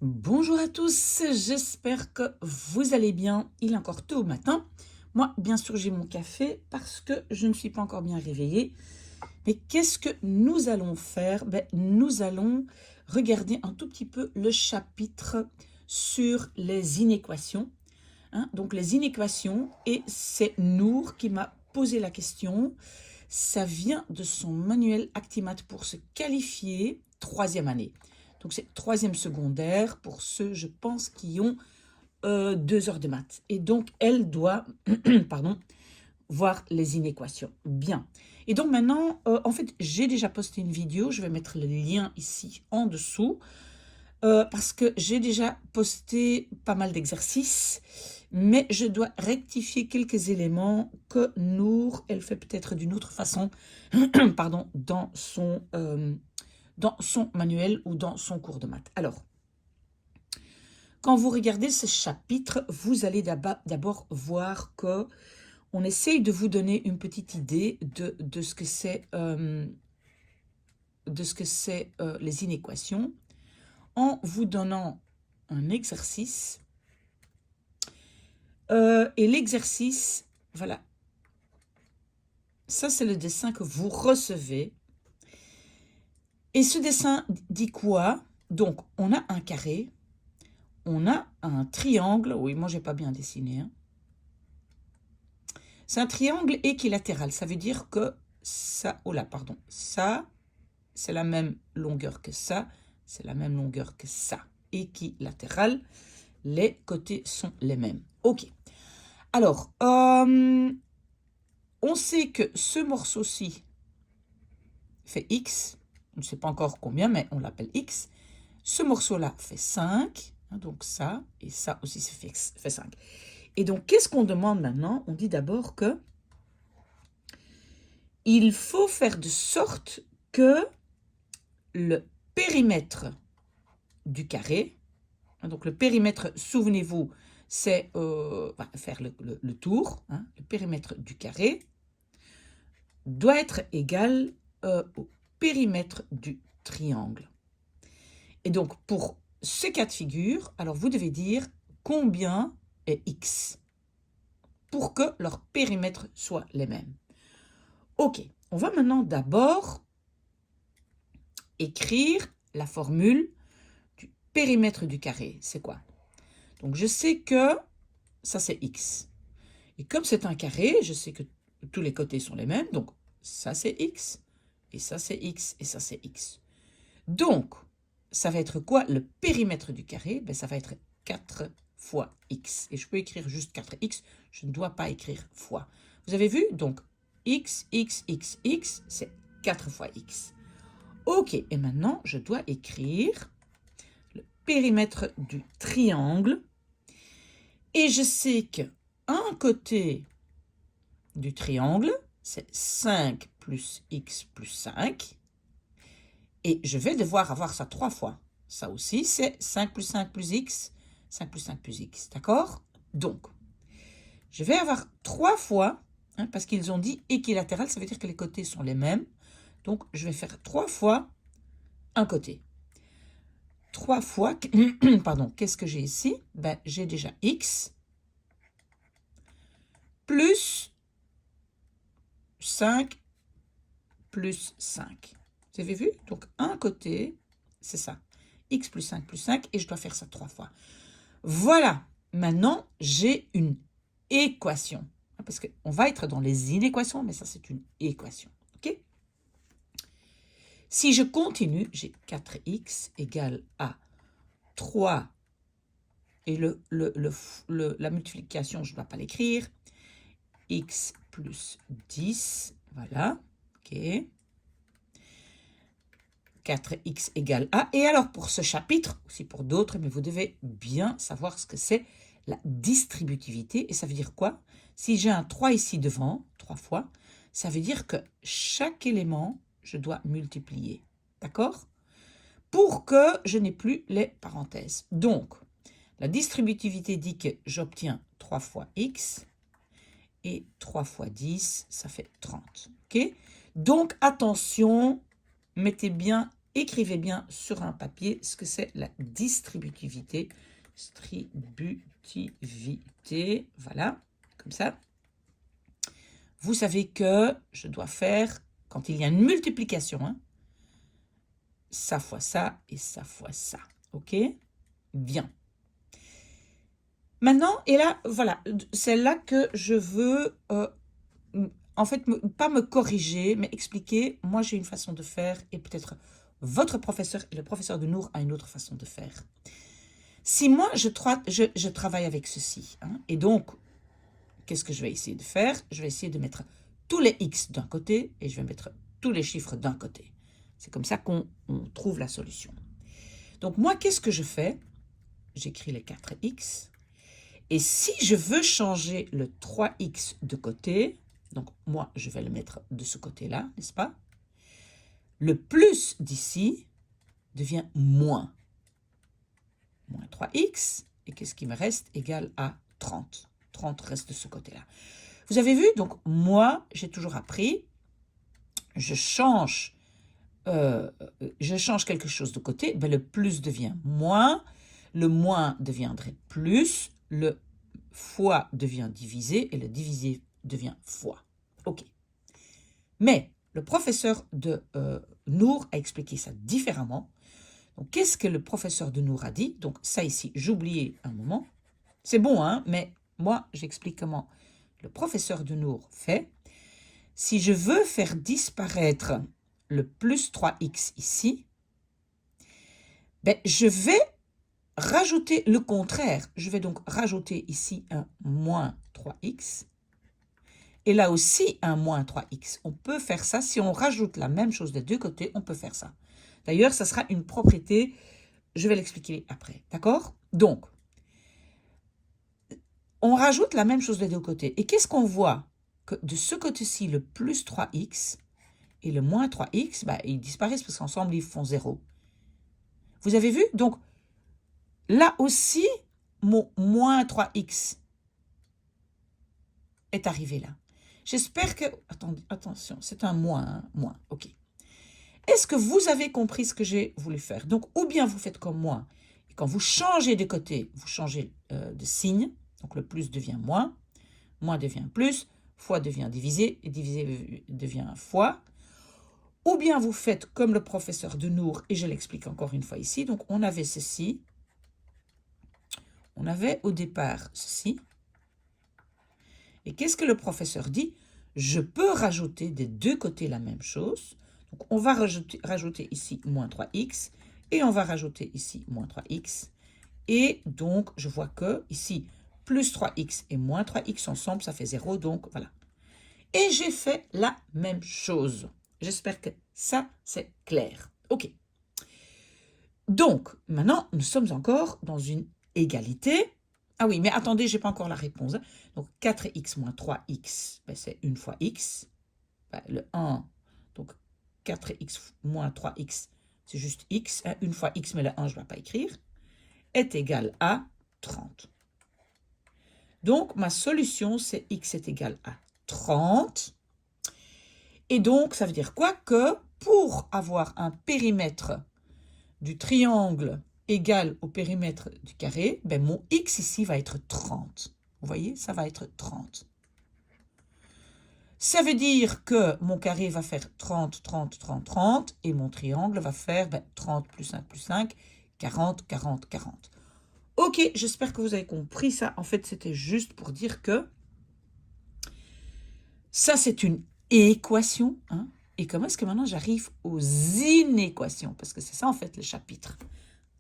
Bonjour à tous, j'espère que vous allez bien. Il est encore tôt au matin. Moi, bien sûr, j'ai mon café parce que je ne suis pas encore bien réveillée. Mais qu'est-ce que nous allons faire? Nous allons regarder un tout petit peu le chapitre sur les inéquations. Donc, les inéquations, et c'est Nour qui m'a posé la question. Ça vient de son manuel Actimat pour se qualifier, 3e année. Donc, c'est 3e secondaire pour ceux, je pense, qui ont 2 heures de maths. Et donc, elle doit, pardon, voir les inéquations. Bien. Et donc maintenant, en fait, j'ai déjà posté une vidéo. Je vais mettre le lien ici en dessous. Parce que j'ai déjà posté pas mal d'exercices, mais je dois rectifier quelques éléments que Nour, elle fait peut-être d'une autre façon, pardon, dans son manuel ou dans son cours de maths. Alors, quand vous regardez ce chapitre, vous allez d'abord voir que on essaye de vous donner une petite idée de ce que c'est les inéquations, en vous donnant un exercice. Et l'exercice, voilà, ça c'est le dessin que vous recevez. Et ce dessin dit quoi? Donc, on a un carré, on a un triangle. Oui, moi j'ai pas bien dessiné. C'est un triangle équilatéral. Ça veut dire que ça, oh là, pardon, ça, c'est la même longueur que ça, c'est la même longueur que ça. Équilatéral, les côtés sont les mêmes. Ok. Alors, on sait que ce morceau-ci fait X. On ne sait pas encore combien, mais on l'appelle X. Ce morceau-là fait 5. Donc ça, et ça aussi, ça fait 5. Et donc, qu'est-ce qu'on demande maintenant? On dit d'abord que il faut faire de sorte que le périmètre du carré, donc le périmètre, souvenez-vous, c'est faire le tour, le périmètre du carré doit être égal au périmètre du triangle. Et donc, pour ce cas de figure, alors vous devez dire combien est x pour que leurs périmètres soient les mêmes. Ok, on va maintenant d'abord écrire la formule du périmètre du carré. C'est quoi? Donc, je sais que ça, c'est x. Et comme c'est un carré, je sais que tous les côtés sont les mêmes. Donc, ça, c'est x. Et ça, c'est x. Et ça, c'est x. Donc, ça va être quoi le périmètre du carré? Ça va être 4 fois x. Et je peux écrire juste 4x. Je ne dois pas écrire fois. Vous avez vu? Donc, x, x, x, x, c'est 4 fois x. Ok, et maintenant, je dois écrire le périmètre du triangle. Et je sais que un côté du triangle, c'est 5 plus x plus 5. Et je vais devoir avoir ça 3 fois. Ça aussi, c'est 5 plus 5 plus x, 5 plus 5 plus x, d'accord? Donc, je vais avoir 3 fois, parce qu'ils ont dit équilatéral, ça veut dire que les côtés sont les mêmes. Donc, je vais faire 3 fois un côté. 3 fois, pardon, qu'est-ce que j'ai ici? J'ai déjà x plus 5 plus 5. Vous avez vu? Donc, un côté, c'est ça. X plus 5 plus 5, et je dois faire ça 3 fois. Voilà. Maintenant, j'ai une équation. Parce qu'on va être dans les inéquations, mais ça, c'est une équation. OK? Si je continue, j'ai 4x égale à 3. Et la multiplication, je ne dois pas l'écrire. X plus 10. Voilà. OK. 4x égale a. Et alors, pour ce chapitre, aussi pour d'autres, mais vous devez bien savoir ce que c'est la distributivité. Et ça veut dire quoi? Si j'ai un 3 ici devant, 3 fois, ça veut dire que chaque élément, je dois multiplier. D'accord? Pour que je n'ai plus les parenthèses. Donc, la distributivité dit que j'obtiens 3 fois x. Et 3 fois 10, ça fait 30. OK? Donc, attention, mettez bien écrivez bien sur un papier ce que c'est la distributivité. Distributivité, voilà, comme ça. Vous savez que je dois faire, quand il y a une multiplication, hein, ça fois ça et ça fois ça. OK? Bien. Maintenant, et là, voilà, c'est là que je veux, en fait, pas me corriger, mais expliquer. Moi, j'ai une façon de faire et peut-être votre professeur et le professeur de Nour a une autre façon de faire. Si moi, je travaille avec ceci, hein, et donc, qu'est-ce que je vais essayer de faire? Je vais essayer de mettre tous les x d'un côté et je vais mettre tous les chiffres d'un côté. C'est comme ça qu'on trouve la solution. Donc, moi, qu'est-ce que je fais? J'écris les 4x. Et si je veux changer le 3x de côté, donc moi, je vais le mettre de ce côté-là, n'est-ce pas? Le plus d'ici devient moins. Moins 3x, et qu'est-ce qui me reste? Égal à 30. 30 reste de ce côté-là. Vous avez vu? Donc, moi, j'ai toujours appris, je change quelque chose de côté, ben, le plus devient moins, le moins deviendrait plus, le fois devient divisé et le divisé devient fois. OK. Mais le professeur de Nour a expliqué ça différemment. Donc, qu'est-ce que le professeur de Nour a dit? Donc, ça ici, j'oubliais un moment. C'est bon, hein, mais moi, j'explique comment le professeur de Nour fait. Si je veux faire disparaître le plus 3x ici, ben, je vais rajouter le contraire. Je vais donc rajouter ici un moins 3x. Et là aussi, un moins 3x. On peut faire ça. Si on rajoute la même chose des deux côtés, on peut faire ça. D'ailleurs, ça sera une propriété. Je vais l'expliquer après. D'accord? Donc, on rajoute la même chose des deux côtés. Et qu'est-ce qu'on voit? Que de ce côté-ci, le plus 3x et le moins 3x, bah, ils disparaissent parce qu'ensemble, ils font 0. Vous avez vu? Donc, là aussi, mon moins 3x est arrivé là. J'espère que... Attendez, attention, c'est un moins, hein, moins, ok. Est-ce que vous avez compris ce que j'ai voulu faire? Donc, ou bien vous faites comme moi, et quand vous changez de côté, vous changez de signe, donc le plus devient moins devient plus, fois devient divisé, et divisé devient fois. Ou bien vous faites comme le professeur de Nour, et je l'explique encore une fois ici. Donc, on avait ceci. On avait au départ ceci. Et qu'est-ce que le professeur dit? Je peux rajouter des deux côtés la même chose. Donc, on va rajouter ici moins 3x, et on va rajouter ici moins 3x. Et donc, je vois que ici, plus 3x et moins 3x ensemble, ça fait 0. Donc, voilà. Et j'ai fait la même chose. J'espère que ça, c'est clair. OK. Donc, maintenant, nous sommes encore dans une égalité. Ah oui, mais attendez, je n'ai pas encore la réponse. Donc, 4x moins 3x, ben, c'est 1 fois x. Ben, le 1, donc 4x moins 3x, c'est juste x. Hein, 1 fois x, mais le 1, je ne dois pas écrire, est égal à 30. Donc, ma solution, c'est x est égal à 30. Et donc, ça veut dire quoi? Que pour avoir un périmètre du triangle égal au périmètre du carré, ben mon x ici va être 30. Vous voyez, ça va être 30. Ça veut dire que mon carré va faire 30, 30, 30, 30, et mon triangle va faire 30 plus 5 plus 5, 40, 40, 40. Ok, j'espère que vous avez compris ça. En fait, c'était juste pour dire que ça, c'est une équation. Hein, et comment est-ce que maintenant j'arrive aux inéquations? Parce que c'est ça, en fait, le chapitre.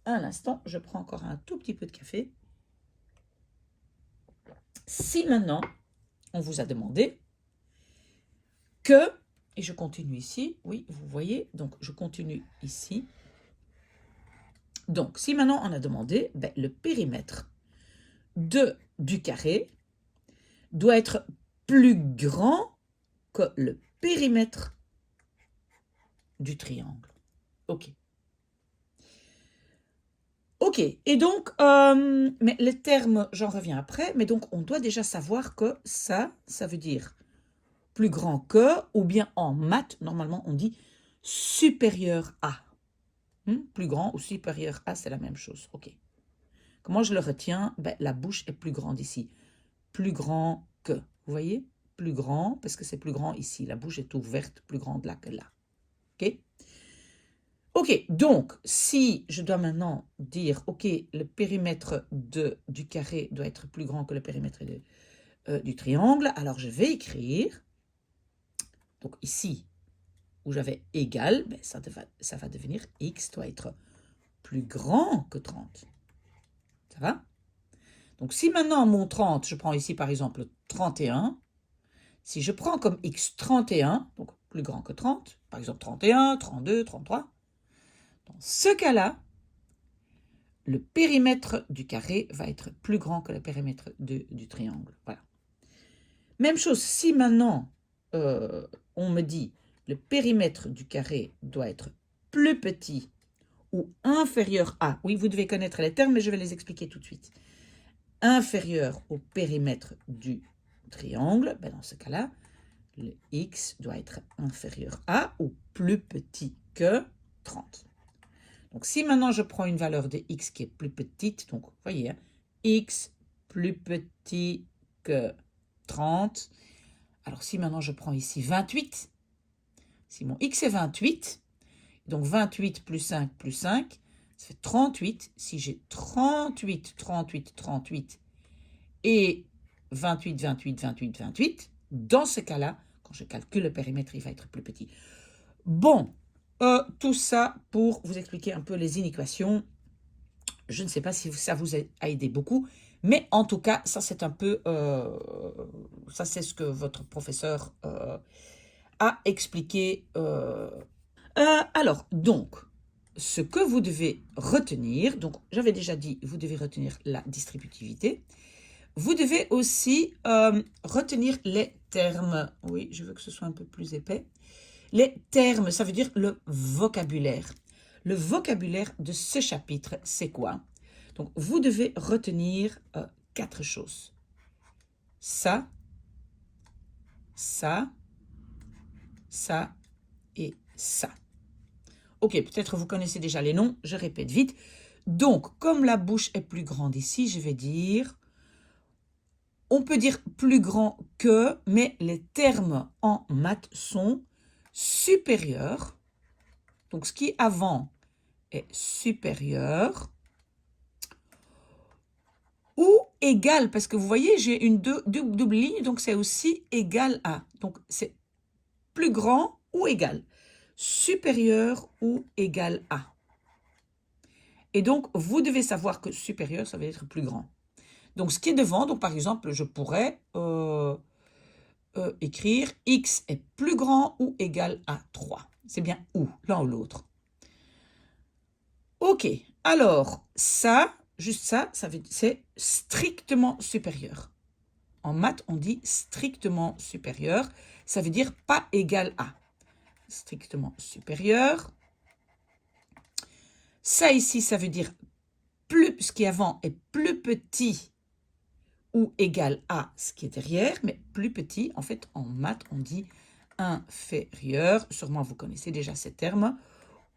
Un instant, je prends encore un tout petit peu de café. Si maintenant, on vous a demandé que, et je continue ici, oui, vous voyez, donc je continue ici. Donc, si maintenant on a demandé, ben, le périmètre du carré doit être plus grand que le périmètre du triangle. OK. OK, et donc, mais les termes, j'en reviens après, mais donc on doit déjà savoir que ça veut dire plus grand que, ou bien en maths, normalement on dit supérieur à. Plus grand ou supérieur à, c'est la même chose. OK. Comment je le retiens? Ben, la bouche est plus grande ici. Plus grand que. Vous voyez? Plus grand, parce que c'est plus grand ici. La bouche est ouverte, plus grande là que là. OK? OK, donc, si je dois maintenant dire, OK, le périmètre du carré doit être plus grand que le périmètre du triangle, alors je vais écrire, donc ici, où j'avais égal, ben ça va devenir x doit être plus grand que 30. Ça va? Donc, si maintenant mon 30, je prends ici par exemple 31, si je prends comme x 31, donc plus grand que 30, par exemple 31, 32, 33, dans ce cas-là, le périmètre du carré va être plus grand que le périmètre du triangle. Voilà. Même chose, si maintenant on me dit le périmètre du carré doit être plus petit ou inférieur à, oui, vous devez connaître les termes, mais je vais les expliquer tout de suite, inférieur au périmètre du triangle, ben dans ce cas-là, le x doit être inférieur à ou plus petit que 30. Donc, si maintenant je prends une valeur de x qui est plus petite, donc, vous voyez, hein, x plus petit que 30. Alors, si maintenant je prends ici 28, si mon x est 28, donc 28 plus 5 plus 5, ça fait 38. Si j'ai 38, 38, 38 et 28, 28, 28, 28, dans ce cas-là, quand je calcule le périmètre, il va être plus petit. Bon, tout ça pour vous expliquer un peu les inéquations. Je ne sais pas si ça vous a aidé beaucoup, mais en tout cas, ça c'est un peu, ça c'est ce que votre professeur a expliqué. Alors, donc, ce que vous devez retenir, donc j'avais déjà dit, vous devez retenir la distributivité. Vous devez aussi retenir les termes. Oui, je veux que ce soit un peu plus épais. Les termes, ça veut dire le vocabulaire. Le vocabulaire de ce chapitre, c'est quoi? Donc, vous devez retenir 4 choses. Ça, ça, ça et ça. Ok, peut-être vous connaissez déjà les noms, je répète vite. Donc, comme la bouche est plus grande ici, je vais dire, on peut dire plus grand que, mais les termes en maths sont supérieurs. Donc, ce qui est avant est supérieur ou égal, parce que vous voyez, j'ai une double ligne, donc c'est aussi égal à. Donc, c'est plus grand ou égal. Supérieur ou égal à. Et donc, vous devez savoir que supérieur, ça veut être plus grand. Donc, ce qui est devant, donc par exemple, je pourrais écrire x est plus grand ou égal à 3. C'est bien ou, l'un ou l'autre. Ok, alors ça, juste ça, c'est strictement supérieur. En maths, on dit strictement supérieur. Ça veut dire pas égal à. Strictement supérieur. Ça ici, ça veut dire plus, ce qui est avant est plus petit ou égal à ce qui est derrière, mais plus petit, en fait, en maths, on dit inférieur. Sûrement, vous connaissez déjà ces termes.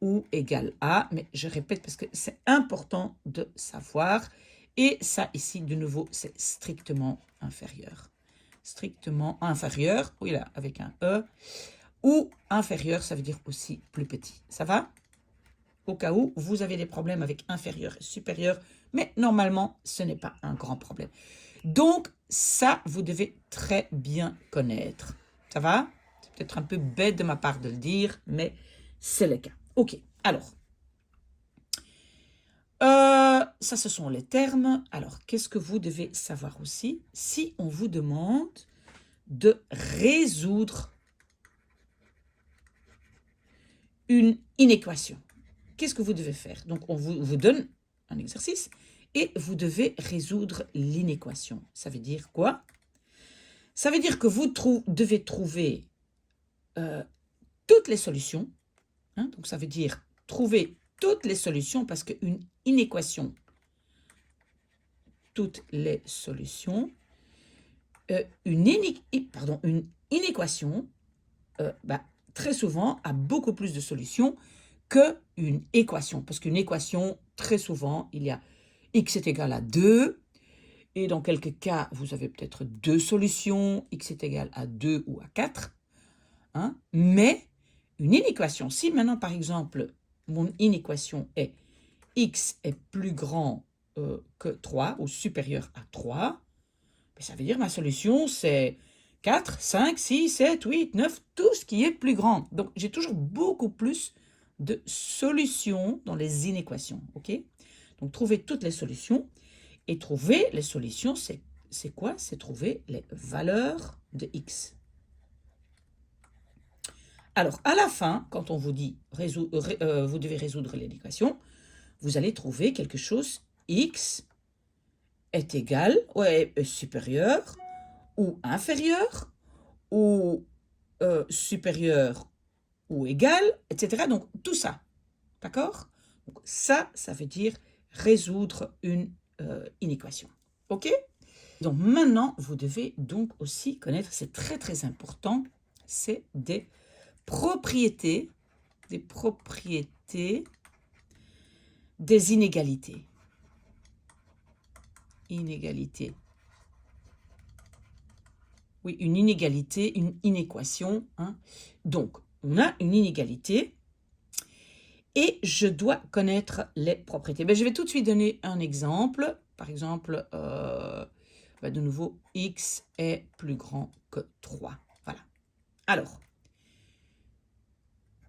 Ou égal à, mais je répète parce que c'est important de savoir. Et ça, ici, de nouveau, c'est strictement inférieur. Strictement inférieur, oui, là, avec un E. Ou inférieur, ça veut dire aussi plus petit. Ça va? Au cas où vous avez des problèmes avec inférieur et supérieur, mais normalement, ce n'est pas un grand problème. Donc, ça, vous devez très bien connaître. Ça va? C'est peut-être un peu bête de ma part de le dire, mais c'est le cas. Ok, alors, ça, ce sont les termes. Alors, qu'est-ce que vous devez savoir aussi? Si on vous demande de résoudre une inéquation, qu'est-ce que vous devez faire? Donc, on vous donne un exercice et vous devez résoudre l'inéquation. Ça veut dire quoi? Ça veut dire que vous devez trouver toutes les solutions. Hein? Donc, ça veut dire trouver toutes les solutions parce qu'une inéquation, toutes les solutions, une inéquation, très souvent, a beaucoup plus de solutions qu'une équation. Parce qu'une équation, très souvent, il y a x est égal à 2. Et dans quelques cas, vous avez peut-être deux solutions, x est égal à 2 ou à 4. Hein? Mais une inéquation, si maintenant, par exemple, mon inéquation est x est plus grand que 3 ou supérieur à 3, ben ça veut dire ma solution, c'est 4, 5, 6, 7, 8, 9, tout ce qui est plus grand. Donc, j'ai toujours beaucoup plus de solutions dans les inéquations. Ok? Donc, trouver toutes les solutions. Et trouver les solutions, c'est quoi? C'est trouver les valeurs de x. Alors, à la fin, quand on vous dit vous devez résoudre l'équation, vous allez trouver quelque chose, x est égal, est supérieur, ou inférieur, ou supérieur, ou égal, etc. Donc, tout ça, d'accord? Donc, ça veut dire résoudre une inéquation. OK? Donc, maintenant, vous devez donc aussi connaître, c'est très, très important, c'est des propriétés des inégalités. Inégalité. Oui, une inégalité, une inéquation. Hein. Donc, on a une inégalité et je dois connaître les propriétés. Ben, je vais tout de suite donner un exemple. Par exemple, de nouveau, x est plus grand que 3. Voilà. Alors,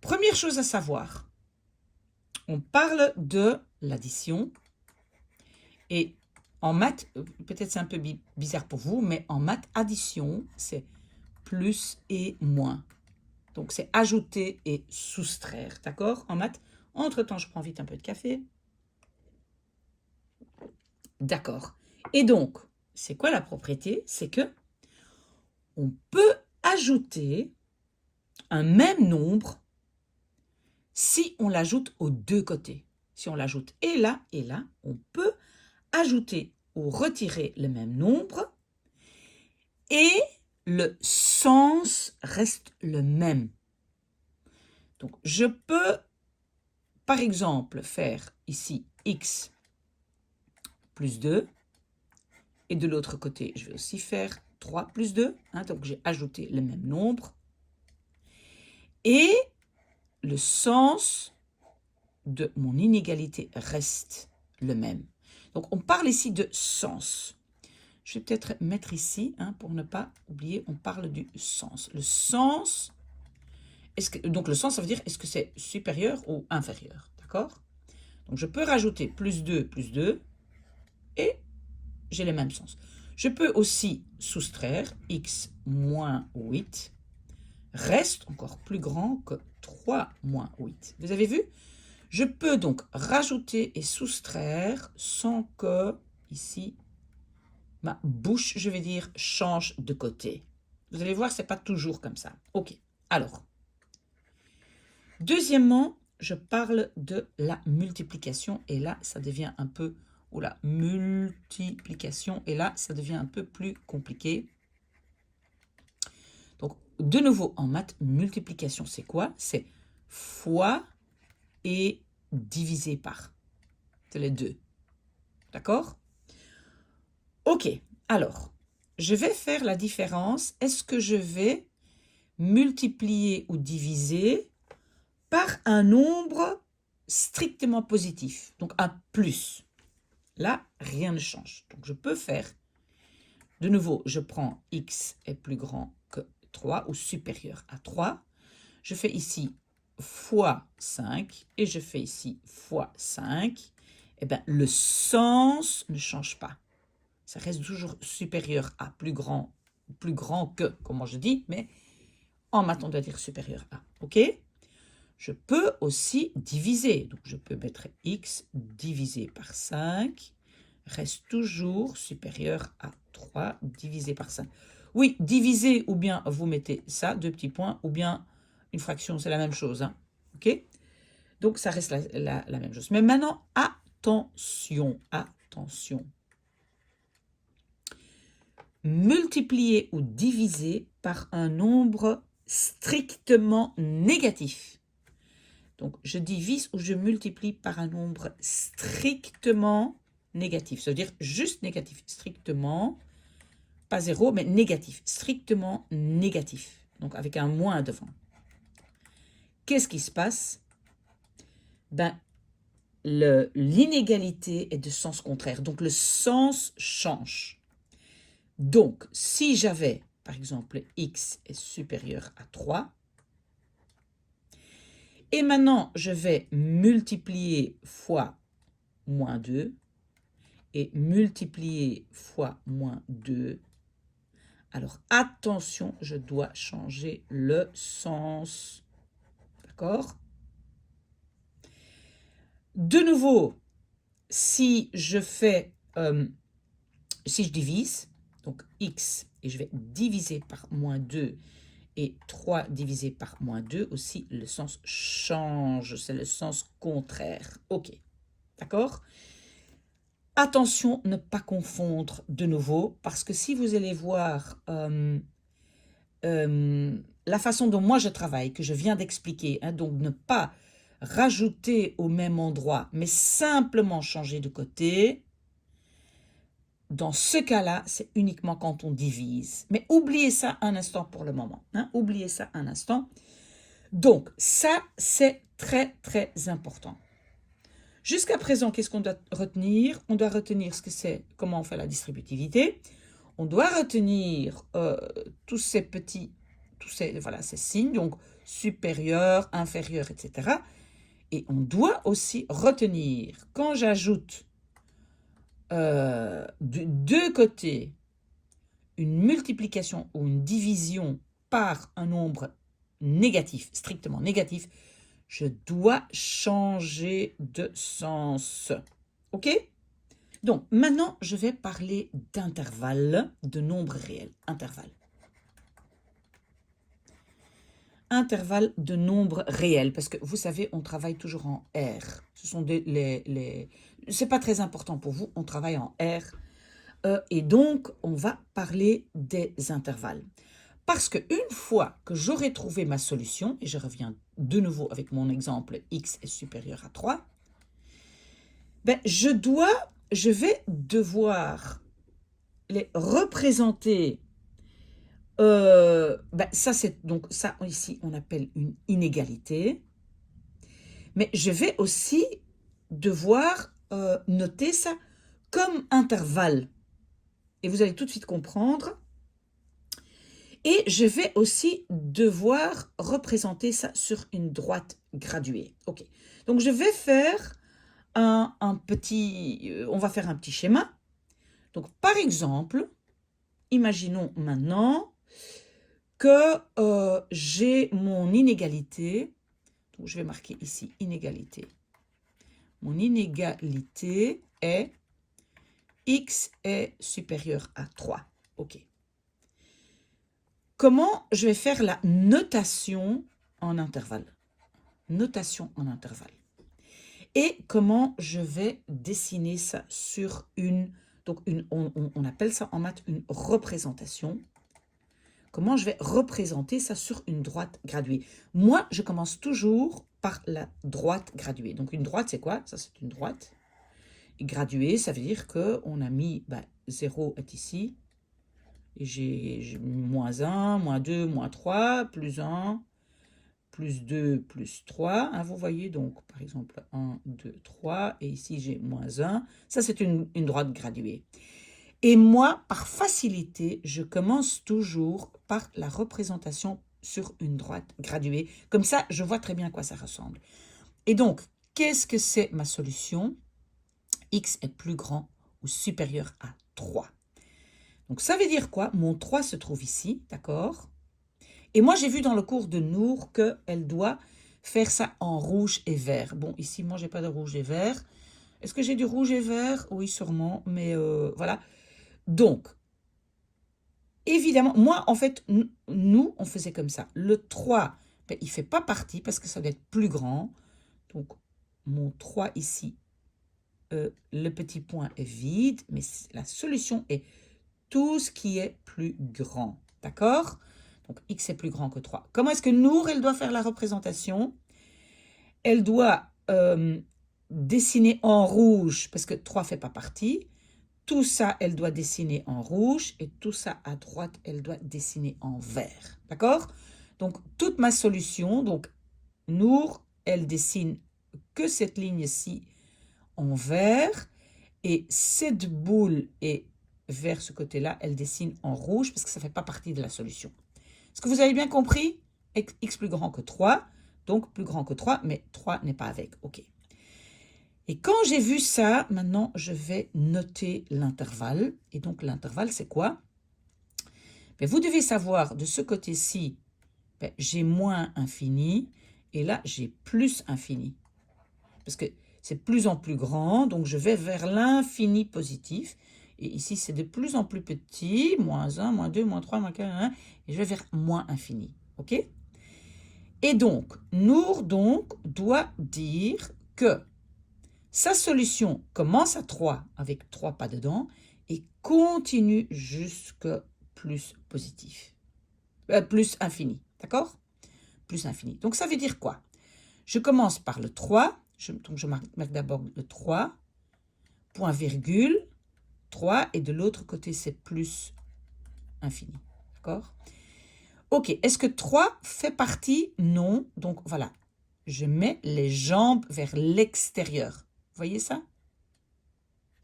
première chose à savoir, on parle de l'addition et en maths, peut-être c'est un peu bizarre pour vous, mais en maths, addition, c'est plus et moins. Donc, c'est ajouter et soustraire, d'accord? En maths, entre-temps, je prends vite un peu de café. D'accord. Et donc, c'est quoi la propriété? C'est que on peut ajouter un même nombre si on l'ajoute aux deux côtés. Si on l'ajoute et là, on peut ajouter ou retirer le même nombre et le sens reste le même. Donc, je peux, par exemple, faire ici x plus 2 et de l'autre côté, je vais aussi faire 3 plus 2. Hein, donc, j'ai ajouté le même nombre et le sens de mon inégalité reste le même. Donc, on parle ici de sens. Je vais peut-être mettre ici, hein, pour ne pas oublier, on parle du sens. Le sens, donc le sens, ça veut dire est-ce que c'est supérieur ou inférieur, d'accord? Donc, je peux rajouter plus 2 et j'ai le même sens. Je peux aussi soustraire x moins 8 reste encore plus grand que 3 moins 8. Vous avez vu? Je peux donc rajouter et soustraire sans que, ici, ma bouche, je vais dire, change de côté. Vous allez voir, ce n'est pas toujours comme ça. OK, alors. Deuxièmement, je parle de la multiplication. Et là, ça devient un peu... ou la multiplication. Et là, ça devient un peu plus compliqué. Donc, de nouveau, en maths, multiplication, c'est quoi? C'est fois et divisé par. C'est les deux. D'accord? OK. Alors, je vais faire la différence. Est-ce que je vais multiplier ou diviser par un nombre strictement positif? Donc, un plus. Là, rien ne change. Donc, je peux faire, de nouveau, je prends x est plus grand que 3 ou supérieur à 3. Je fais ici fois 5 et je fais ici fois 5. Eh bien, le sens ne change pas. Ça reste toujours supérieur à plus grand que, comment je dis, mais en maths, on doit dire supérieur à. OK? Je peux aussi diviser. Donc, je peux mettre x divisé par 5 reste toujours supérieur à 3 divisé par 5. Oui, diviser, ou bien vous mettez ça, deux petits points, ou bien une fraction, c'est la même chose. Hein? OK? Donc, ça reste la même chose. Mais maintenant, attention. Multiplier ou diviser par un nombre strictement négatif. Donc, je divise ou je multiplie par un nombre strictement négatif. Ça veut dire juste négatif. Strictement, pas 0, mais négatif. Strictement négatif. Donc, avec un moins devant. Qu'est-ce qui se passe? Ben, l'inégalité est de sens contraire. Donc, le sens change. Donc, si j'avais, par exemple, x est supérieur à 3, et maintenant, je vais multiplier fois moins 2, et multiplier fois moins 2. Alors, attention, je dois changer le sens. D'accord? De nouveau, si je divise, donc x, et je vais diviser par moins 2, et 3 divisé par moins 2 aussi, le sens change, c'est le sens contraire. Ok, d'accord? Attention, ne pas confondre de nouveau, parce que si vous allez voir la façon dont moi je travaille, que je viens d'expliquer, hein, donc ne pas rajouter au même endroit, mais simplement changer de côté, dans ce cas-là, c'est uniquement quand on divise. Mais oubliez ça un instant pour le moment. Hein, oubliez ça un instant. Donc, ça, c'est très, très important. Jusqu'à présent, qu'est-ce qu'on doit retenir? On doit retenir ce que c'est, comment on fait la distributivité. On doit retenir tous ces petits, ces signes, donc supérieur, inférieur, etc. Et on doit aussi retenir, quand j'ajoute de deux côtés une multiplication ou une division par un nombre négatif, strictement négatif, je dois changer de sens. OK? Donc, maintenant, je vais parler d'intervalle, de nombre réel. Intervalle. Intervalle de nombre réel, parce que vous savez, on travaille toujours en R. Ce sont c'est pas très important pour vous, on travaille en R. Et donc, on va parler des intervalles. Parce qu'une fois que j'aurai trouvé ma solution, et je reviens de nouveau avec mon exemple x est supérieur à 3, ben je vais devoir les représenter. Donc ça ici, on appelle une inégalité. Mais je vais aussi devoir noter ça comme intervalle. Et vous allez tout de suite comprendre. Et je vais aussi devoir représenter ça sur une droite graduée. OK. Donc, je vais faire on va faire un petit schéma. Donc, par exemple, imaginons maintenant que j'ai mon inégalité. Donc, je vais marquer ici inégalité. Mon inégalité est x est supérieur à 3. OK. Comment je vais faire la notation en intervalle? Notation en intervalle. Et comment je vais dessiner ça sur donc on appelle ça en maths une représentation. Comment je vais représenter ça sur une droite graduée? Moi, je commence toujours par la droite graduée. Donc une droite, c'est quoi? Ça, c'est une droite. Et graduée, ça veut dire qu'on a mis, 0 est ici. Et j'ai moins 1, moins 2, moins 3, plus 1, plus 2, plus 3. Hein, vous voyez, donc, par exemple, 1, 2, 3. Et ici, j'ai moins 1. Ça, c'est une droite graduée. Et moi, par facilité, je commence toujours par la représentation sur une droite graduée. Comme ça, je vois très bien à quoi ça ressemble. Et donc, qu'est-ce que c'est ma solution? X est plus grand ou supérieur à 3. Donc, ça veut dire quoi? Mon 3 se trouve ici, d'accord? Et moi, j'ai vu dans le cours de Nour qu'elle doit faire ça en rouge et vert. Bon, ici, moi, j'ai pas de rouge et vert. Est-ce que j'ai du rouge et vert? Oui, sûrement, mais voilà. Donc, évidemment, moi, en fait, nous, on faisait comme ça. Le 3, il ne fait pas partie parce que ça doit être plus grand. Donc, mon 3 ici, le petit point est vide, mais la solution est tout ce qui est plus grand. D'accord? Donc, x est plus grand que 3. Comment est-ce que Nour, elle doit faire la représentation? elle doit dessiner en rouge, parce que 3 ne fait pas partie. Tout ça, elle doit dessiner en rouge, et tout ça à droite, elle doit dessiner en vert. D'accord? Donc, toute ma solution, donc Nour, elle dessine que cette ligne-ci en vert, et cette boule est vers ce côté-là, elle dessine en rouge, parce que ça ne fait pas partie de la solution. Est-ce que vous avez bien compris? X plus grand que 3, donc plus grand que 3, mais 3 n'est pas avec. OK. Et quand j'ai vu ça, maintenant, je vais noter l'intervalle. Et donc, l'intervalle, c'est quoi? Ben, vous devez savoir, de ce côté-ci, ben, j'ai moins infini, et là, j'ai plus infini. Parce que c'est de plus en plus grand, donc je vais vers l'infini positif. Et ici, c'est de plus en plus petit, moins 1, moins 2, moins 3, moins 4, 1, et je vais vers moins infini. OK? Et donc, Nour donc, doit dire que sa solution commence à 3 avec 3 pas dedans et continue jusque plus positif. Plus infini, d'accord? Plus infini. Donc, ça veut dire quoi? Je commence par le 3, donc je marque d'abord le 3, point virgule, 3, et de l'autre côté, c'est plus infini, d'accord? Ok, est-ce que 3 fait partie? Non, donc voilà. Je mets les jambes vers l'extérieur. Voyez ça?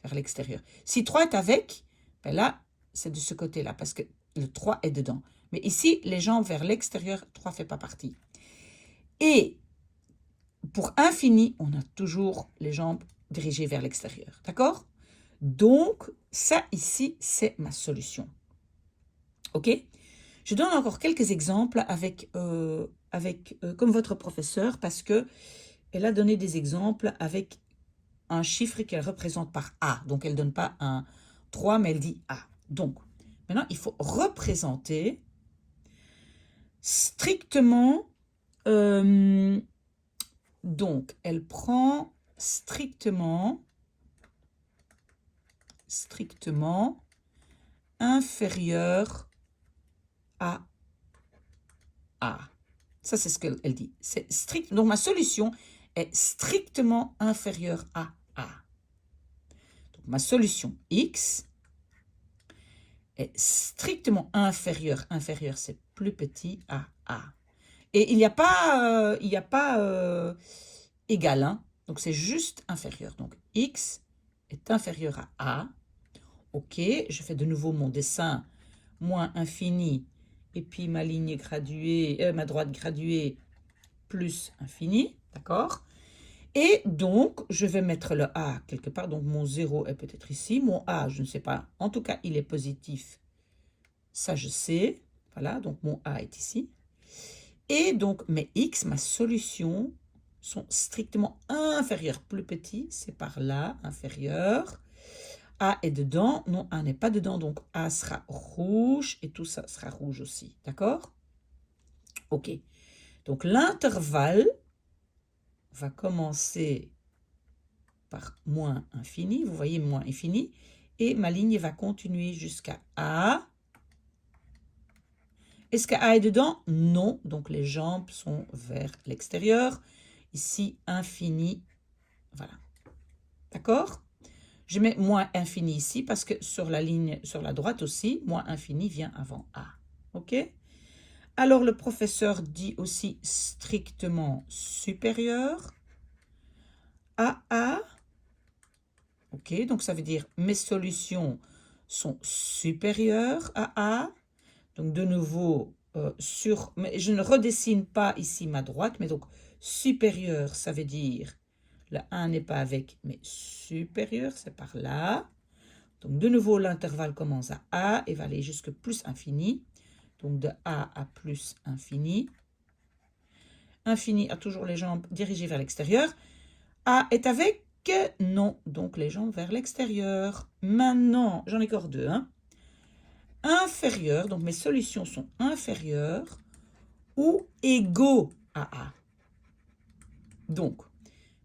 Vers l'extérieur. Si 3 est avec, ben là, c'est de ce côté-là, parce que le 3 est dedans. Mais ici, les jambes vers l'extérieur, 3 ne fait pas partie. Et pour infini, on a toujours les jambes dirigées vers l'extérieur. D'accord? Donc, ça ici, c'est ma solution. OK? Je donne encore quelques exemples avec comme votre professeur, parce qu'elle a donné des exemples avec un chiffre qu'elle représente par A. Donc, elle ne donne pas un 3, mais elle dit A. Donc, maintenant, il faut représenter strictement. Donc, elle prend strictement inférieur à A. Ça, c'est ce qu'elle dit. C'est strict. Donc, ma solution est strictement inférieure à A. Donc, ma solution X est strictement inférieure. Inférieur, c'est plus petit à A. Et il n'y a pas, égal. Hein? Donc, c'est juste inférieur. Donc, X est inférieur à A. OK, je fais de nouveau mon dessin moins infini. Et puis ma ligne graduée, ma droite graduée plus infini. D'accord? Et donc, je vais mettre le A quelque part. Donc, mon 0 est peut-être ici. Mon A, je ne sais pas. En tout cas, il est positif. Ça, je sais. Voilà, donc mon A est ici. Et donc, mes X, ma solution, sont strictement inférieurs. Plus petit, c'est par là, inférieur. A est dedans. Non, A n'est pas dedans. Donc, A sera rouge. Et tout ça sera rouge aussi. D'accord? OK. Donc, l'intervalle va commencer par moins infini. Vous voyez, moins infini. Et ma ligne va continuer jusqu'à A. Est-ce que A est dedans? Non. Donc, les jambes sont vers l'extérieur. Ici, infini. Voilà. D'accord? Je mets moins infini ici parce que sur la ligne, sur la droite aussi, moins infini vient avant A. OK? Alors, le professeur dit aussi strictement supérieur à A. OK? Donc, ça veut dire mes solutions sont supérieures à A. Donc, de nouveau, mais je ne redessine pas ici ma droite, mais donc supérieur, ça veut dire, le 1 n'est pas avec, mais supérieur, c'est par là. Donc, de nouveau, l'intervalle commence à A et va aller jusque plus infini. Donc, de A à plus infini. Infini a toujours les jambes dirigées vers l'extérieur. A est avec? Non. Donc, les jambes vers l'extérieur. Maintenant, j'en ai encore deux, hein. Inférieur, donc mes solutions sont inférieures ou égaux à A. Donc,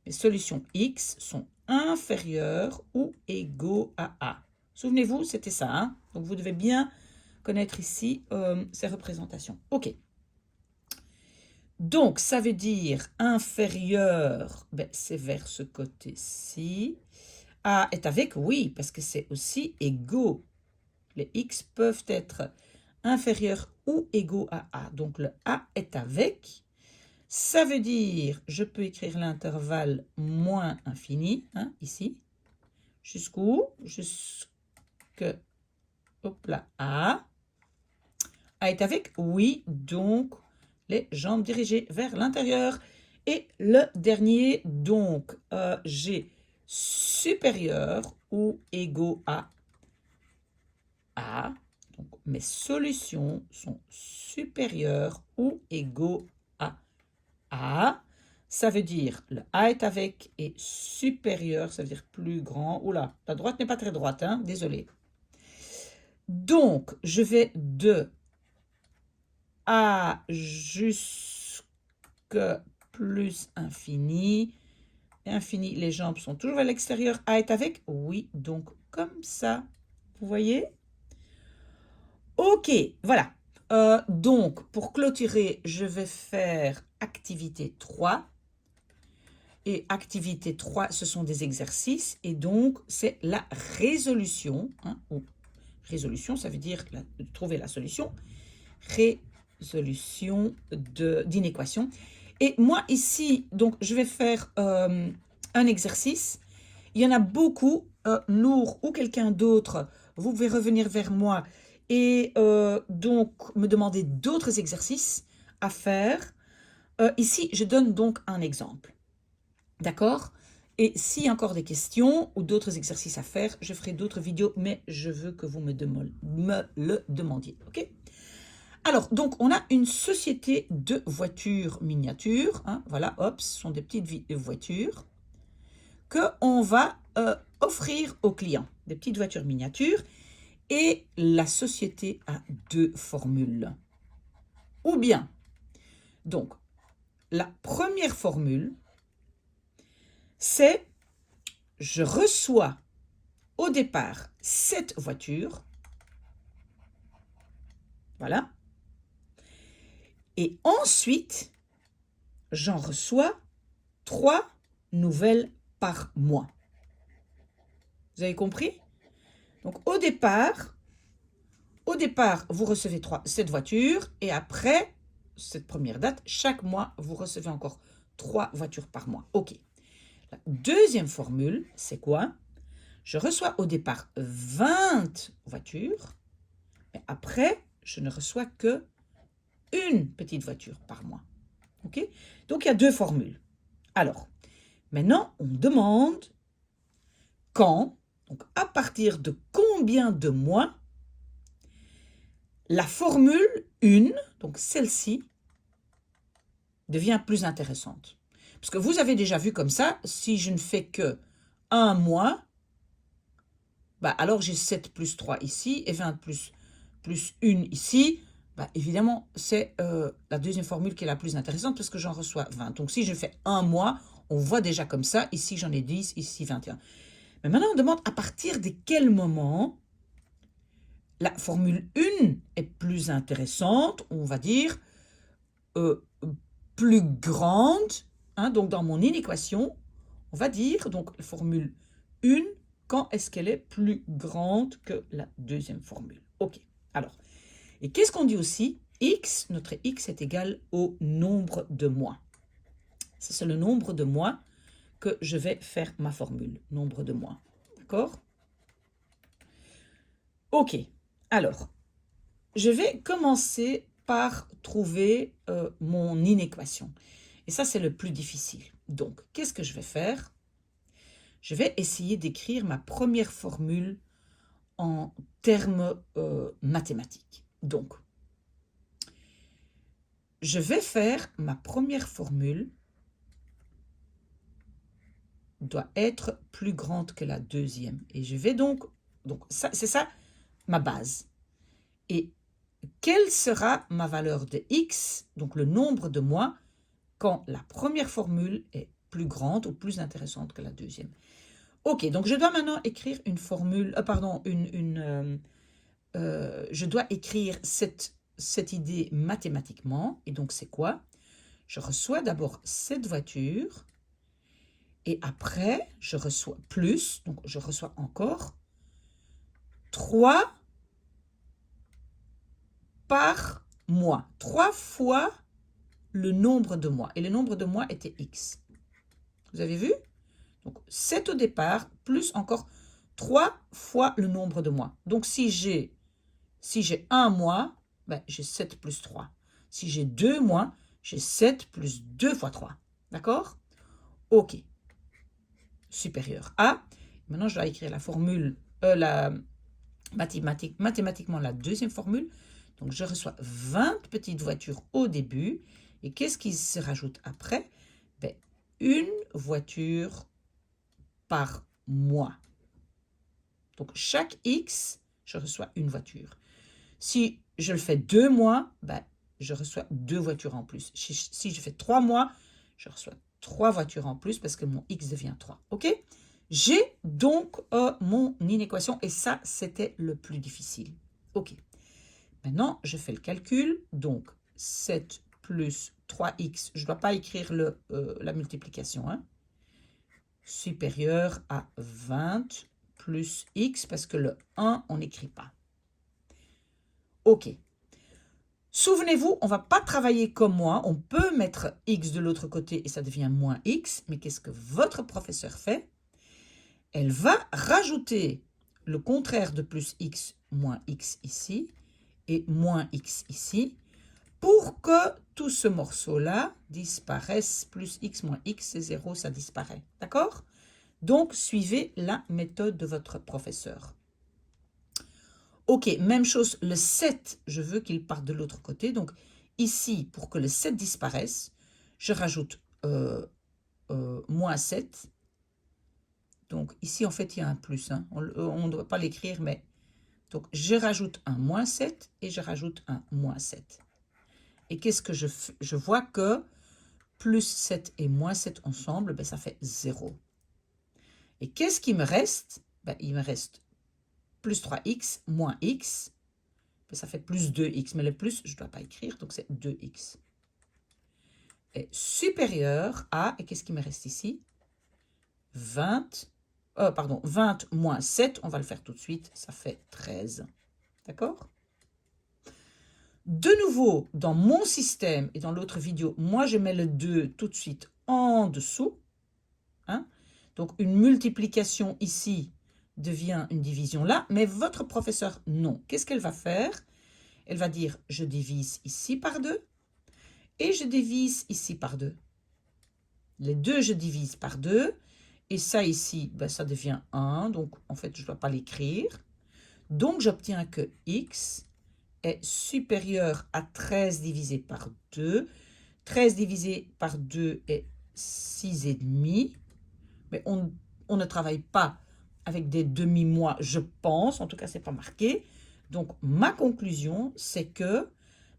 mes solutions X sont inférieures ou égaux à A. Souvenez-vous, c'était ça. Hein? Donc, vous devez bien connaître ici ces représentations. OK. Donc, ça veut dire inférieur, ben, c'est vers ce côté-ci. A est avec, oui, parce que c'est aussi égaux. Les x peuvent être inférieurs ou égaux à A. Donc, le A est avec. Ça veut dire, je peux écrire l'intervalle moins infini, hein, ici. Jusqu'où? Jusque, hop là, A. A est avec, oui, donc les jambes dirigées vers l'intérieur. Et le dernier, donc, j'ai supérieur ou égaux à A. Donc, mes solutions sont supérieures ou égaux à A. Ça veut dire le A est avec et supérieur, ça veut dire plus grand. Oula, la droite n'est pas très droite, hein, désolé. Donc, je vais de A jusque plus infini. Infini, les jambes sont toujours à l'extérieur. A est avec? Oui, donc comme ça. Vous voyez? Ok, voilà. Donc, pour clôturer, je vais faire activité 3. Et activité 3, ce sont des exercices. Et donc, c'est la résolution. Hein, ou résolution, ça veut dire trouver la solution. Résolution d'une équation. Et moi, ici, donc, je vais faire un exercice. Il y en a beaucoup. Nour ou quelqu'un d'autre, vous pouvez revenir vers moi et donc me demander d'autres exercices à faire. Ici, je donne donc un exemple. D'accord? Et s'il y a encore des questions ou d'autres exercices à faire, je ferai d'autres vidéos, mais je veux que vous me le demandiez. OK? Alors, donc, on a une société de voitures miniatures. Hein, voilà, hop, ce sont des petites voitures qu'on va offrir aux clients. Des petites voitures miniatures. Et la société a deux formules. Ou bien, donc, la première formule, c'est je reçois au départ cette voiture. Voilà. Et ensuite, j'en reçois 3 nouvelles par mois. Vous avez compris? Donc, au départ, vous recevez cette voiture et après cette première date, chaque mois, vous recevez encore 3 voitures par mois. OK. La deuxième formule, c'est quoi? Je reçois au départ 20 voitures, mais après, je ne reçois que une petite voiture par mois. OK? Donc, il y a deux formules. Alors, maintenant, on demande quand, donc à partir de combien de mois, la formule 1, donc celle-ci, devient plus intéressante. Parce que vous avez déjà vu comme ça, si je ne fais que un mois, bah alors j'ai 7 plus 3 ici et 20 plus 1 ici. Bah évidemment, c'est la deuxième formule qui est la plus intéressante parce que j'en reçois 20. Donc si je fais un mois, on voit déjà comme ça, ici j'en ai 10, ici 21. Mais maintenant on demande à partir de quel moment la formule 1 est plus intéressante, on va dire plus grande. Hein, donc dans mon inéquation, on va dire donc la formule 1, quand est-ce qu'elle est plus grande que la deuxième formule? OK. Alors, et qu'est-ce qu'on dit aussi? X, notre X est égal au nombre de mois. Ça, c'est le nombre de mois que je vais faire ma formule. Nombre de mois. D'accord? OK. Alors, je vais commencer par trouver mon inéquation. Et ça, c'est le plus difficile. Donc, qu'est-ce que je vais faire? Je vais essayer d'écrire ma première formule en termes mathématiques. Donc, je vais faire ma première formule doit être plus grande que la deuxième. Et je vais donc ça, c'est ça ma base. Et quelle sera ma valeur de x, donc le nombre de mois, quand la première formule est plus grande ou plus intéressante que la deuxième? Ok, donc je dois maintenant écrire une formule, je dois écrire cette idée mathématiquement. Et donc c'est quoi? je reçois d'abord cette voiture et après, je reçois plus, donc je reçois encore 3 par mois. 3 fois le nombre de mois. Et le nombre de mois était X. Vous avez vu? Donc 7 au départ, plus encore 3 fois le nombre de mois. Donc si j'ai un mois, ben, j'ai 7 plus 3. Si j'ai 2 mois, j'ai 7 plus 2 fois 3. D'accord? OK. Supérieur à. Maintenant, je dois écrire la formule, mathématiquement la deuxième formule. Donc, je reçois 20 petites voitures au début. Et qu'est-ce qui se rajoute après? Ben, une voiture par mois. Donc, chaque X, je reçois une voiture. Si je le fais 2 mois, ben, je reçois 2 voitures en plus. Si je fais 3 mois, je reçois 3 voitures en plus parce que mon X devient 3. OK? J'ai donc mon inéquation et ça, c'était le plus difficile. OK. Maintenant, je fais le calcul. Donc, 7 plus 3x, je ne dois pas écrire la multiplication, hein, supérieur à 20 plus x, parce que le 1, on n'écrit pas. OK. Souvenez-vous, on ne va pas travailler comme moi. On peut mettre x de l'autre côté et ça devient moins x. Mais qu'est-ce que votre professeur fait? Elle va rajouter le contraire de plus x, moins x ici, et moins x ici, pour que tout ce morceau-là disparaisse. Plus x moins x, c'est 0, ça disparaît. D'accord? Donc, suivez la méthode de votre professeur. OK, même chose, le 7, je veux qu'il parte de l'autre côté. Donc, ici, pour que le 7 disparaisse, je rajoute moins 7. Donc, ici, en fait, il y a un plus. Hein. On ne doit pas l'écrire, mais... Donc, je rajoute un moins 7 et je rajoute un moins 7. Et qu'est-ce que je vois que plus 7 et moins 7 ensemble, ben, ça fait 0. Et qu'est-ce qui me reste? Ben, il me reste plus 3x moins x. Ben, ça fait plus 2x. Mais le plus, je ne dois pas écrire, donc c'est 2x. Et supérieur à, et qu'est-ce qui me reste ici? 20 moins 7, on va le faire tout de suite, ça fait 13. D'accord? De nouveau, dans mon système et dans l'autre vidéo, moi je mets le 2 tout de suite en dessous. Hein? Donc une multiplication ici devient une division là, mais votre professeur, non. Qu'est-ce qu'elle va faire? Elle va dire, je divise ici par 2 et je divise ici par 2. Les deux, je divise par 2. Et ça ici, ben, ça devient 1. Donc, en fait, je ne dois pas l'écrire. Donc, j'obtiens que x est supérieur à 13 divisé par 2. 13 divisé par 2 est 6,5. Mais on ne travaille pas avec des demi-mois, je pense. En tout cas, ce n'est pas marqué. Donc, ma conclusion, c'est que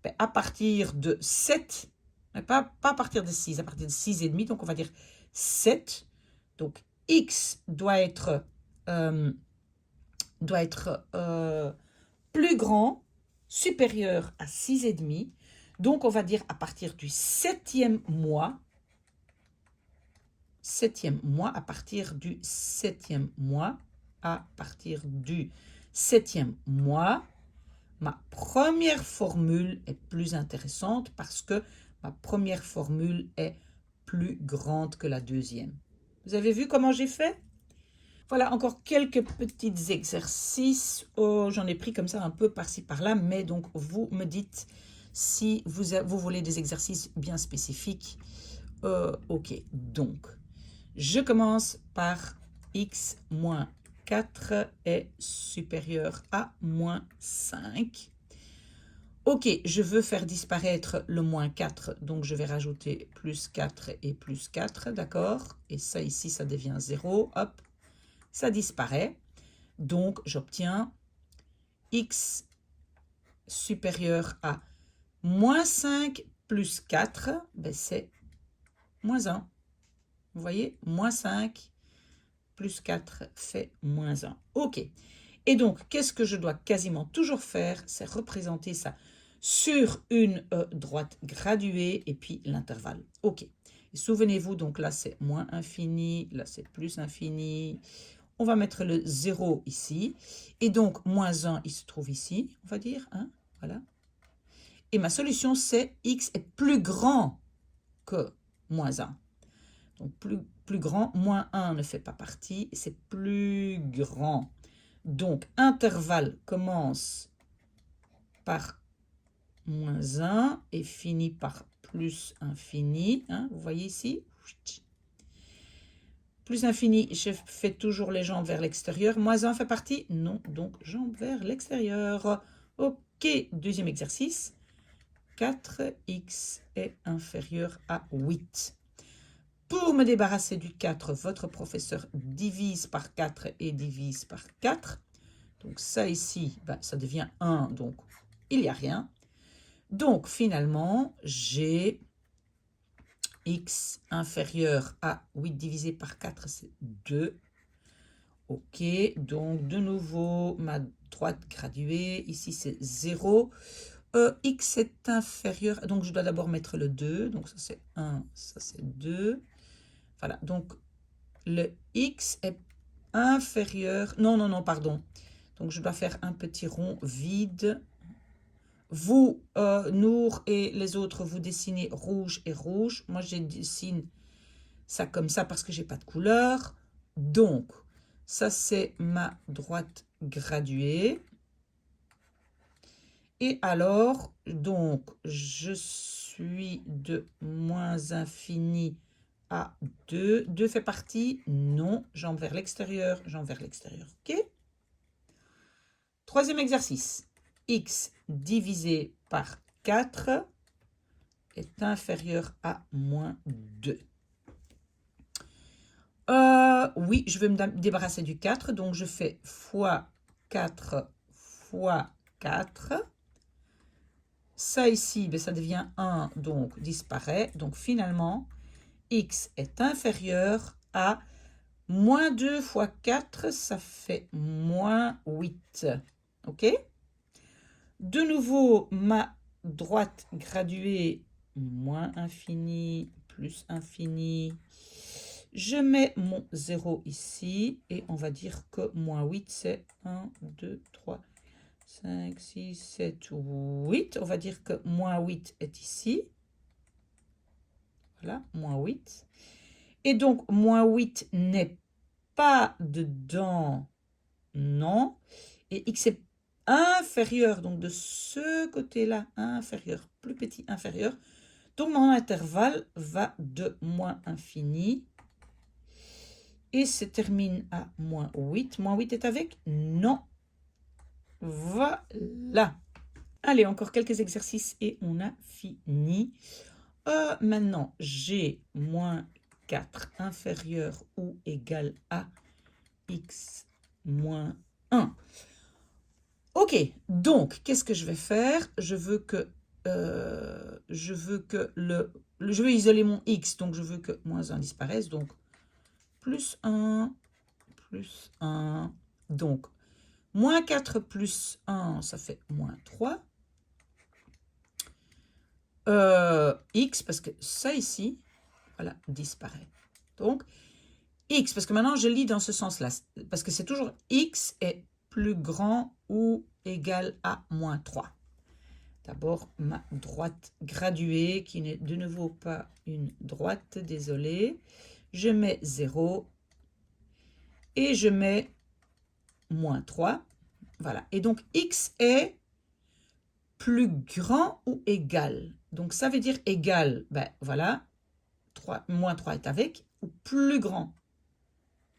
ben, à partir de 7, pas à partir de 6, à partir de 6,5, donc on va dire 7. Donc, x doit être plus grand, supérieur à 6,5. Donc, on va dire à partir du 7e mois, à partir du 7e mois, ma première formule est plus intéressante parce que ma première formule est plus grande que la deuxième. Vous avez vu comment j'ai fait? Voilà, encore quelques petits exercices. Oh, j'en ai pris comme ça un peu par-ci par-là, mais donc vous me dites si vous voulez des exercices bien spécifiques. OK, donc je commence par x moins 4 est supérieur à moins 5. OK, je veux faire disparaître le moins 4, donc je vais rajouter plus 4 et plus 4, d'accord? Et ça ici, ça devient 0, hop, ça disparaît. Donc, j'obtiens x supérieur à moins 5 plus 4, ben c'est moins 1. Vous voyez, moins 5 plus 4 fait moins 1. OK. Et donc, qu'est-ce que je dois quasiment toujours faire? C'est représenter ça sur une droite graduée et puis l'intervalle. OK. Et souvenez-vous, donc là, c'est moins infini, là, c'est plus infini. On va mettre le 0 ici. Et donc, moins 1, il se trouve ici, on va dire. Hein, voilà. Et ma solution, c'est x est plus grand que moins 1. Donc, plus grand, moins 1 ne fait pas partie, c'est plus grand. Donc, intervalle commence par moins 1 et finit par plus infini. Hein, vous voyez ici? Plus infini, je fais toujours les jambes vers l'extérieur. Moins 1 fait partie? Non, donc jambes vers l'extérieur. OK, deuxième exercice. 4x est inférieur à 8. Pour me débarrasser du 4, votre professeur divise par 4 et divise par 4. Donc ça ici, ben, ça devient 1, donc il n'y a rien. Donc finalement, j'ai x inférieur à 8 divisé par 4, c'est 2. OK, donc de nouveau, ma droite graduée, ici c'est 0. X est inférieur, donc je dois d'abord mettre le 2, donc ça c'est 1, ça c'est 2. Voilà, donc le x est inférieur, non, pardon. Donc je dois faire un petit rond vide. Vous, Nour et les autres, vous dessinez rouge et rouge. Moi, je dessine ça comme ça parce que j'ai pas de couleur. Donc, ça, c'est ma droite graduée. Et alors, donc, je suis de moins infini à 2. 2 fait partie? Non. Jambes vers l'extérieur, jambes vers l'extérieur. OK? Troisième exercice. X divisé par 4 est inférieur à moins 2. Oui, je vais me débarrasser du 4. Donc, je fais fois 4 fois 4. Ça ici, ben, ça devient 1, donc disparaît. Donc, finalement, x est inférieur à moins 2 fois 4, ça fait moins 8. OK? De nouveau, ma droite graduée, moins infini, plus infini. Je mets mon 0 ici et on va dire que moins 8, c'est 1, 2, 3, 5, 6, 7, 8. On va dire que moins 8 est ici. Voilà, moins 8. Et donc, moins 8 n'est pas dedans, non. Et x est inférieur, donc de ce côté-là, inférieur, plus petit, inférieur. Donc, mon intervalle va de moins infini et se termine à moins 8. Moins 8 est avec? Non. Voilà. Allez, encore quelques exercices et on a fini. Maintenant, j'ai moins 4 inférieur ou égal à x moins 1. OK, donc, qu'est-ce que je vais faire? Je veux isoler mon x, donc je veux que moins 1 disparaisse. Donc, plus 1, plus 1. Donc, moins 4 plus 1, ça fait moins 3. X, parce que ça ici, voilà, disparaît. Donc, x, parce que maintenant je lis dans ce sens-là, parce que c'est toujours x est plus grand ou égal à moins 3. D'abord, ma droite graduée, qui n'est de nouveau pas une droite, désolé. Je mets 0 et je mets moins 3. Voilà, et donc x est plus grand ou égal. Donc, ça veut dire égal, ben voilà, 3, moins 3 est avec, ou plus grand.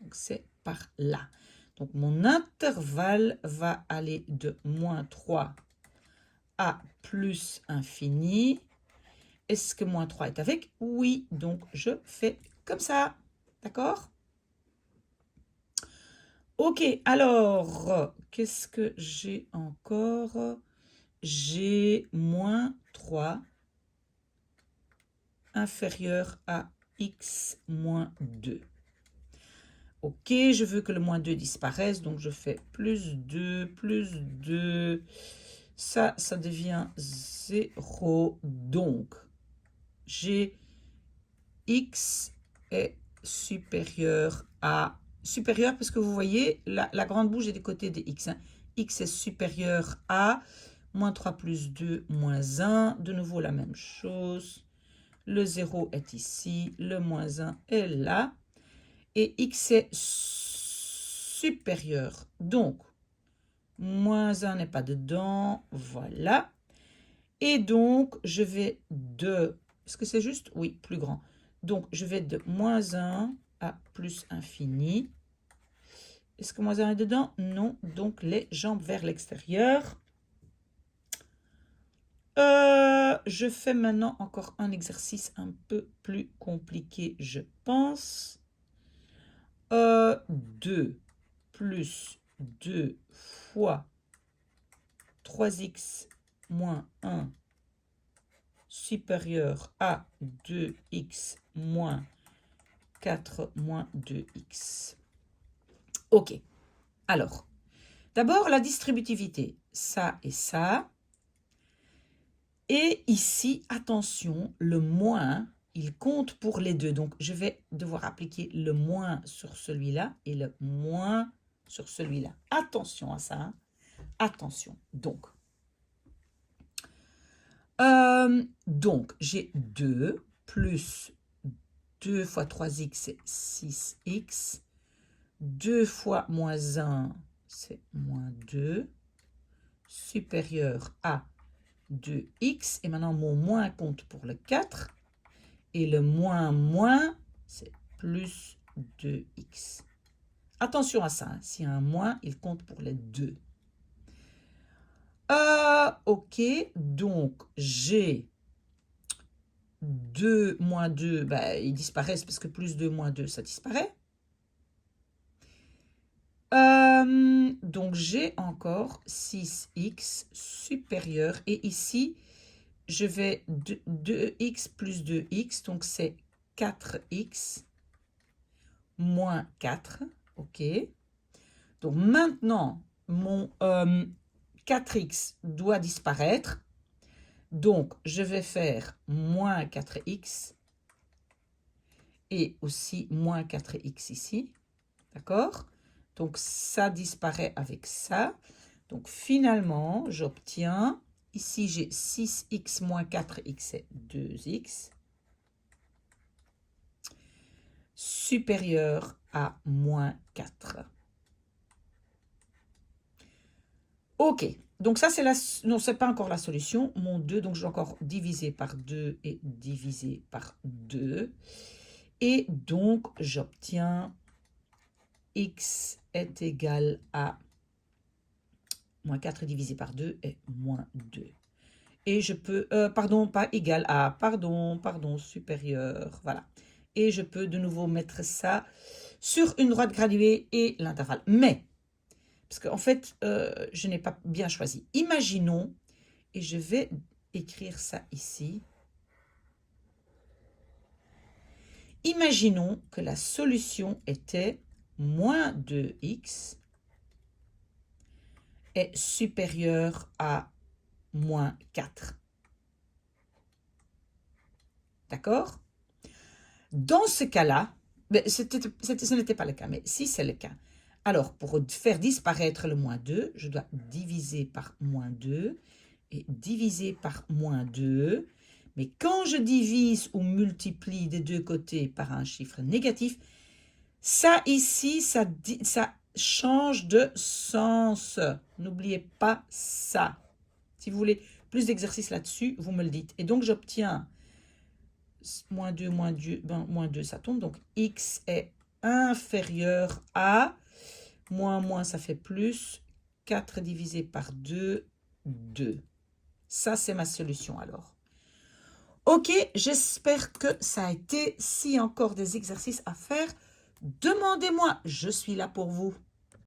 Donc, c'est par là. Donc, mon intervalle va aller de moins 3 à plus infini. Est-ce que moins 3 est avec? Oui, donc je fais comme ça. D'accord? Ok, alors, qu'est-ce que j'ai encore? J'ai moins 3 inférieur à x moins 2. Ok, je veux que le moins 2 disparaisse, donc je fais plus 2, Ça devient 0. Donc, j'ai x est supérieur à... Supérieur parce que vous voyez, la grande bouche est du côté de x. Hein. X est supérieur à moins 3 plus 2 moins 1. De nouveau la même chose. Le 0 est ici, le moins 1 est là. Et x est supérieur. Donc, moins 1 n'est pas dedans. Voilà. Et donc, je vais de... Est-ce que c'est juste? Oui, plus grand. Donc, je vais de moins 1 à plus infini. Est-ce que moins 1 est dedans? Non. Donc, les jambes vers l'extérieur. Je fais maintenant encore un exercice un peu plus compliqué, je pense. 2 plus 2 fois 3x moins 1 supérieur à 2x moins 4 moins 2x. Ok. Alors, d'abord la distributivité. Ça et ça. Et ici, attention, le moins, il compte pour les deux. Donc, je vais devoir appliquer le moins sur celui-là et le moins sur celui-là. Attention à ça. Hein. Attention. Donc, j'ai 2 plus 2 fois 3x, c'est 6x. 2 fois moins 1, c'est moins 2. Supérieur à 2x. Et maintenant, mon moins compte pour le 4. Et le moins, c'est plus 2x. Attention à ça. Hein. S'il y a un moins, il compte pour les deux. Ok. Donc, j'ai 2 moins 2. Ben, ils disparaissent parce que plus 2 moins 2, ça disparaît. Donc, j'ai encore 6x supérieur. Et ici, je vais 2x plus 2x. Donc, c'est 4x moins 4. OK. Donc, maintenant, mon 4x doit disparaître. Donc, je vais faire moins 4x. Et aussi moins 4x ici. D'accord ? Donc, ça disparaît avec ça. Donc, finalement, j'obtiens, ici, j'ai 6x moins 4x, c'est 2x, supérieur à moins 4. OK. Donc, ça, c'est la... Non, ce n'est pas encore la solution. Mon 2, donc je vais encore diviser par 2 et diviser par 2. Et donc, j'obtiens x est égal à moins 4 divisé par 2 est moins 2. Et je peux, pardon, pas égal à, pardon, supérieur, voilà. Et je peux de nouveau mettre ça sur une droite graduée et l'intervalle. Mais, parce qu'en fait, je n'ai pas bien choisi. Imaginons, et je vais écrire ça ici. Imaginons que la solution était moins 2x est supérieur à moins 4. D'accord? Dans ce cas-là, ce n'était pas le cas, mais si c'est le cas, alors pour faire disparaître le moins 2, je dois diviser par moins 2 et diviser par moins 2. Mais quand je divise ou multiplie des deux côtés par un chiffre négatif, ça ici, ça change de sens. N'oubliez pas ça. Si vous voulez plus d'exercices là-dessus, vous me le dites. Et donc, j'obtiens moins 2, moins 2, ça tombe. Donc, x est inférieur à, moins, ça fait plus. 4 divisé par 2, 2. Ça, c'est ma solution alors. Ok, j'espère que ça a été. S'il y a encore des exercices à faire, demandez-moi, je suis là pour vous.